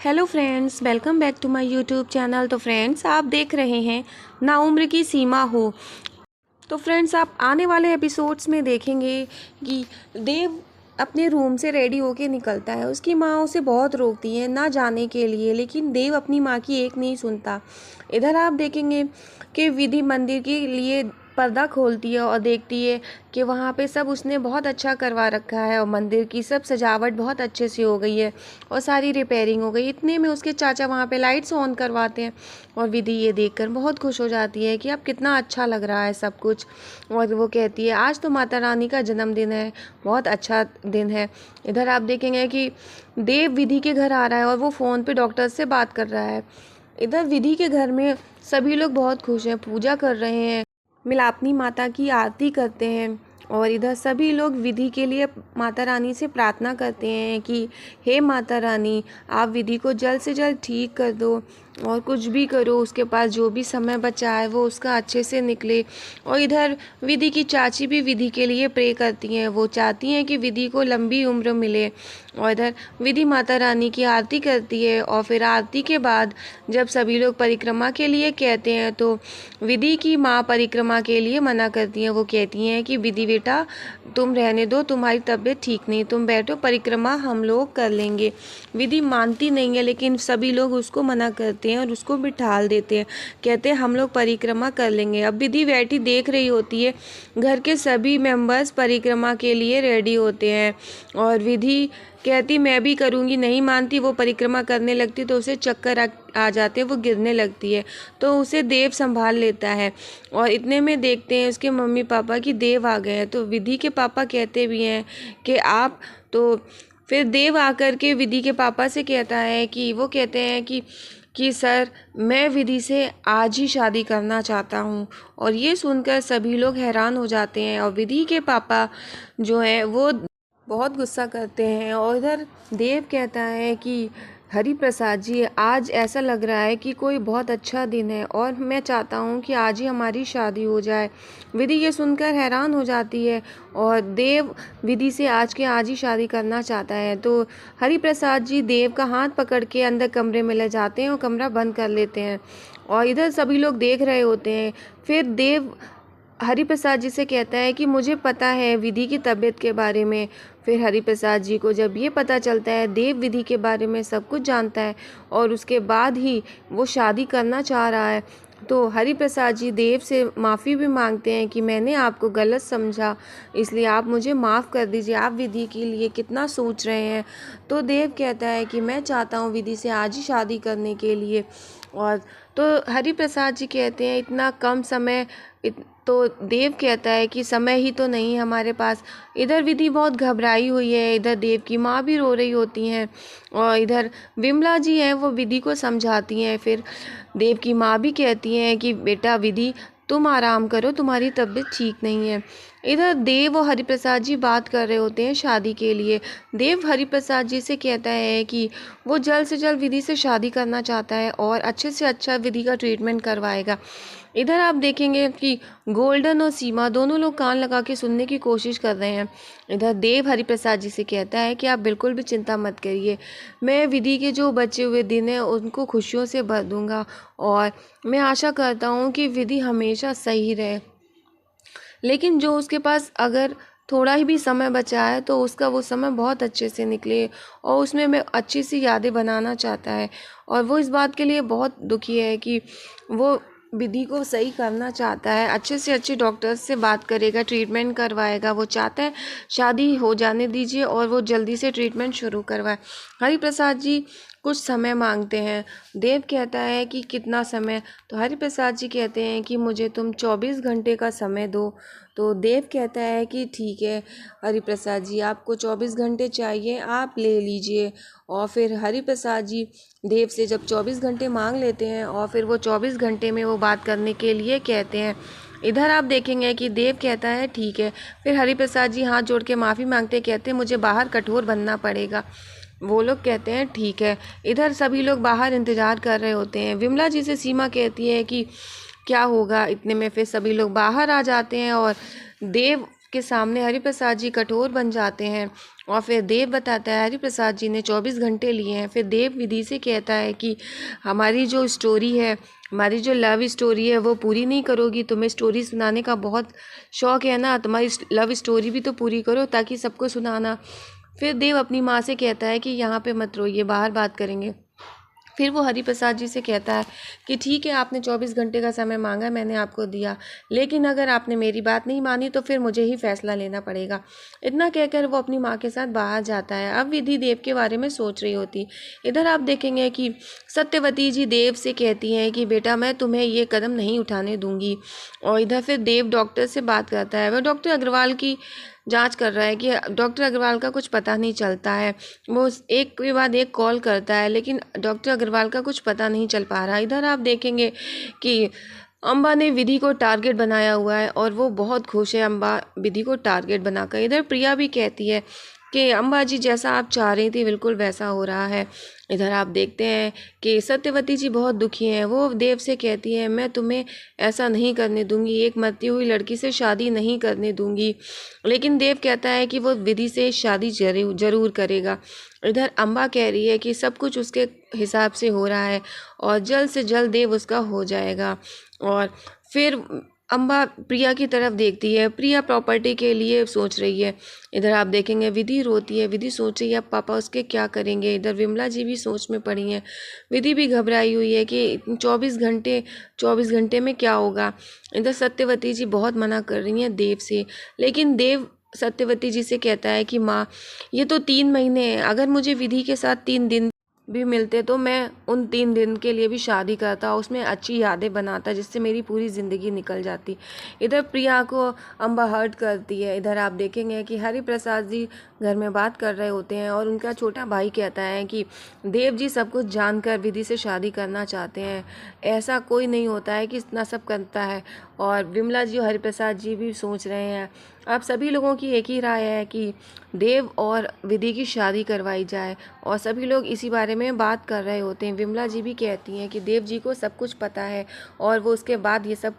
Hello friends, welcome back to my YouTube channel. तो friends, आप देख रहे हैं ना उम्र की सीमा हो। तो फ्रेंड्स, आप आने वाले एपिसोड्स में देखेंगे कि देव अपने रूम से रेडी होके निकलता है। उसकी माँ उसे बहुत रोकती है ना जाने के लिए, लेकिन देव अपनी माँ की एक नहीं सुनता। इधर आप देखेंगे कि विधि मंदिर के लिए पर्दा खोलती है और देखती है कि वहाँ पे सब उसने बहुत अच्छा करवा रखा है और मंदिर की सब सजावट बहुत अच्छे से हो गई है और सारी रिपेयरिंग हो गई। इतने में उसके चाचा वहाँ पे लाइट्स ऑन करवाते हैं और विधि ये देखकर बहुत खुश हो जाती है कि अब कितना अच्छा लग रहा है सब कुछ। और वो कहती है आज तो माता रानी का जन्मदिन है, बहुत अच्छा दिन है। इधर आप देखेंगे कि देव विधि के घर आ रहा है और वो फ़ोन पे डॉक्टर से बात कर रहा है। इधर विधि के घर में सभी लोग बहुत खुश हैं, पूजा कर रहे हैं, मिलापनी माता की आरती करते हैं। और इधर सभी लोग विधि के लिए माता रानी से प्रार्थना करते हैं कि हे माता रानी, आप विधि को जल्द से जल्द ठीक कर दो और कुछ भी करो, उसके पास जो भी समय बचा है वो उसका अच्छे से निकले। और इधर विधि की चाची भी विधि के लिए प्रे करती हैं, वो चाहती हैं कि विधि को लंबी उम्र मिले। और इधर विधि माता रानी की आरती करती है और फिर आरती के बाद जब सभी लोग परिक्रमा के लिए कहते हैं तो विधि की माँ परिक्रमा के लिए मना करती हैं। वो कहती हैं कि विधि बेटा, तुम रहने दो, तुम्हारी तबीयत ठीक नहीं, तुम बैठो, परिक्रमा हम लोग कर लेंगे। विधि मानती नहीं है, लेकिन सभी लोग उसको मना करते हैं और उसको बिठाल देते हैं, कहते हैं हम लोग परिक्रमा कर लेंगे। अब विधि बैठी देख रही होती है, घर के सभी मेंबर्स परिक्रमा के लिए रेडी होते हैं और विधि कहती मैं भी करूँगी, नहीं मानती। वो परिक्रमा करने लगती तो उसे चक्कर आ जाते, वो गिरने लगती है, तो उसे देव संभाल लेता है। और इतने में देखते हैं उसके मम्मी पापा कि देव आ गए हैं। तो विधि के पापा कहते भी हैं कि आप तो फिर देव आकर के विधि के पापा से कहता है कि वो कहते हैं कि सर, मैं विधि से आज ही शादी करना चाहता हूँ। और ये सुनकर सभी लोग हैरान हो जाते हैं और विधि के पापा जो हैं वो बहुत गुस्सा करते हैं। और इधर देव कहता है कि हरि प्रसाद जी, आज ऐसा लग रहा है कि कोई बहुत अच्छा दिन है और मैं चाहता हूँ कि आज ही हमारी शादी हो जाए। विधि ये सुनकर हैरान हो जाती है और देव विधि से आज के आज ही शादी करना चाहता है। तो हरि प्रसाद जी देव का हाथ पकड़ के अंदर कमरे में ले जाते हैं और कमरा बंद कर लेते हैं और इधर सभी लोग देख रहे होते हैं। फिर देव हरि प्रसाद जी से कहता है कि मुझे पता है विधि की तबीयत के बारे में। फिर हरि प्रसाद जी को जब ये पता चलता है देव विधि के बारे में सब कुछ जानता है और उसके बाद ही वो शादी करना चाह रहा है, तो हरि प्रसाद जी देव से माफ़ी भी मांगते हैं कि मैंने आपको गलत समझा, इसलिए आप मुझे माफ़ कर दीजिए, आप विधि के लिए कितना सोच रहे हैं। तो देव कहता है कि मैं चाहता हूँ विधि से आज ही शादी करने के लिए। और तो हरि प्रसाद जी कहते हैं इतना कम समय, तो देव कहता है कि समय ही तो नहीं हमारे पास। इधर विधि बहुत घबराई हुई है, इधर देव की माँ भी रो रही होती हैं और इधर विमला जी हैं वो विधि को समझाती हैं। फिर देव की माँ भी कहती हैं कि बेटा विधि, तुम आराम करो, तुम्हारी तबीयत ठीक नहीं है। इधर देव और हरिप्रसाद जी बात कर रहे होते हैं शादी के लिए। देव हरिप्रसाद जी से कहता है कि वो जल्द से जल्द विधि से शादी करना चाहता है और अच्छे से अच्छा विधि का ट्रीटमेंट करवाएगा। इधर आप देखेंगे कि गोल्डन और सीमा दोनों लोग कान लगा के सुनने की कोशिश कर रहे हैं। इधर देव हरिप्रसाद जी से कहता है कि आप बिल्कुल भी चिंता मत करिए, मैं विधि के जो बचे हुए दिन हैं उनको खुशियों से भर दूंगा और मैं आशा करता हूँ कि विधि हमेशा सही रहे। लेकिन जो उसके पास अगर थोड़ा ही भी समय बचा है तो उसका वो समय बहुत अच्छे से निकले और उसमें मैं अच्छी सी यादें बनाना चाहता है। और वो इस बात के लिए बहुत दुखी है कि वो विधि को सही करना चाहता है, अच्छे से अच्छे डॉक्टर्स से बात करेगा, ट्रीटमेंट करवाएगा। वो चाहता है शादी हो जाने दीजिए और वो जल्दी से ट्रीटमेंट शुरू करवाए। हरिप्रसाद जी कुछ समय मांगते हैं। देव कहता है कि कितना समय, तो हरिप्रसाद जी कहते हैं कि मुझे तुम 24 घंटे का समय दो। तो देव कहता है कि ठीक है हरिप्रसाद जी, आपको 24 घंटे चाहिए, आप ले लीजिए। और फिर हरिप्रसाद जी देव से जब 24 घंटे मांग लेते हैं और फिर वो 24 घंटे में वो बात करने के लिए कहते हैं। इधर आप देखेंगे कि देव कहता है ठीक है। फिर हरिप्रसाद जी हाथ जोड़ के माफ़ी मांगते, कहते हैं मुझे बाहर कठोर बनना पड़ेगा। वो लोग कहते हैं ठीक है। इधर सभी लोग बाहर इंतज़ार कर रहे होते हैं। विमला जी से सीमा कहती है कि क्या होगा। इतने में फिर सभी लोग बाहर आ जाते हैं और देव के सामने हरिप्रसाद जी कठोर बन जाते हैं और फिर देव बताता है हरि प्रसाद जी ने 24 घंटे लिए हैं। फिर देव विधि से कहता है कि हमारी जो स्टोरी है, हमारी जो लव स्टोरी है वो पूरी नहीं करोगी? तुम्हें स्टोरी सुनाने का बहुत शौक है ना, तुम्हारी लव स्टोरी भी तो पूरी करो ताकि सबको सुनाना। फिर देव अपनी माँ से कहता है कि यहाँ पे मत रोइए, बाहर बात करेंगे। फिर वो हरि प्रसाद जी से कहता है कि ठीक है, आपने 24 घंटे का समय मांगा, मैंने आपको दिया, लेकिन अगर आपने मेरी बात नहीं मानी तो फिर मुझे ही फैसला लेना पड़ेगा। इतना कहकर वो अपनी माँ के साथ बाहर जाता है। अब विधि देव के बारे में सोच रही होती। इधर आप देखेंगे कि सत्यवती जी देव से कहती हैं कि बेटा मैं तुम्हें ये कदम नहीं उठाने दूंगी। और इधर फिर देव डॉक्टर से बात करता है। वह डॉक्टर अग्रवाल की जांच कर रहा है कि डॉक्टर अग्रवाल का कुछ पता नहीं चलता है। वो एक के बाद एक कॉल करता है लेकिन डॉक्टर अग्रवाल का कुछ पता नहीं चल पा रहा। इधर आप देखेंगे कि अम्बा ने विधि को टारगेट बनाया हुआ है और वो बहुत खुश है अम्बा विधि को टारगेट बनाकर। इधर प्रिया भी कहती है कि अम्बा जी जैसा आप चाह रही थी बिल्कुल वैसा हो रहा है। इधर आप देखते हैं कि सत्यवती जी बहुत दुखी हैं। वो देव से कहती है मैं तुम्हें ऐसा नहीं करने दूंगी, एक मरती हुई लड़की से शादी नहीं करने दूंगी। लेकिन देव कहता है कि वो विधि से शादी जरूर करेगा। इधर अम्बा कह रही है कि सब कुछ उसके हिसाब से हो रहा है और जल्द से जल्द देव उसका हो जाएगा। और फिर अम्बा प्रिया की तरफ देखती है। प्रिया प्रॉपर्टी के लिए सोच रही है। इधर आप देखेंगे विधि रोती है। विधि सोच रही है अब पापा उसके क्या करेंगे। इधर विमला जी भी सोच में पड़ी हैं। विधि भी घबराई हुई है कि 24 घंटे में क्या होगा। इधर सत्यवती जी बहुत मना कर रही हैं देव से, लेकिन देव सत्यवती जी से कहता है कि माँ ये तो 3 महीने हैं, अगर मुझे विधि के साथ 3 दिन भी मिलते तो मैं उन 3 दिन के लिए भी शादी करता, उसमें अच्छी यादें बनाता जिससे मेरी पूरी ज़िंदगी निकल जाती। इधर प्रिया को अम्बा हर्ट करती है। इधर आप देखेंगे कि हरि प्रसाद जी घर में बात कर रहे होते हैं और उनका छोटा भाई कहता है कि देव जी सब कुछ जानकर विधि से शादी करना चाहते हैं, ऐसा कोई नहीं होता है कि इतना सब करता है। और विमला जी और हरिप्रसाद जी भी सोच रहे हैं। अब सभी लोगों की एक ही राय है कि देव और विधि की शादी करवाई जाए और सभी लोग इसी बारे में बात कर रहे होते हैं। विमला जी भी कहती हैं कि देव जी को सब कुछ पता है और वो उसके बाद ये सब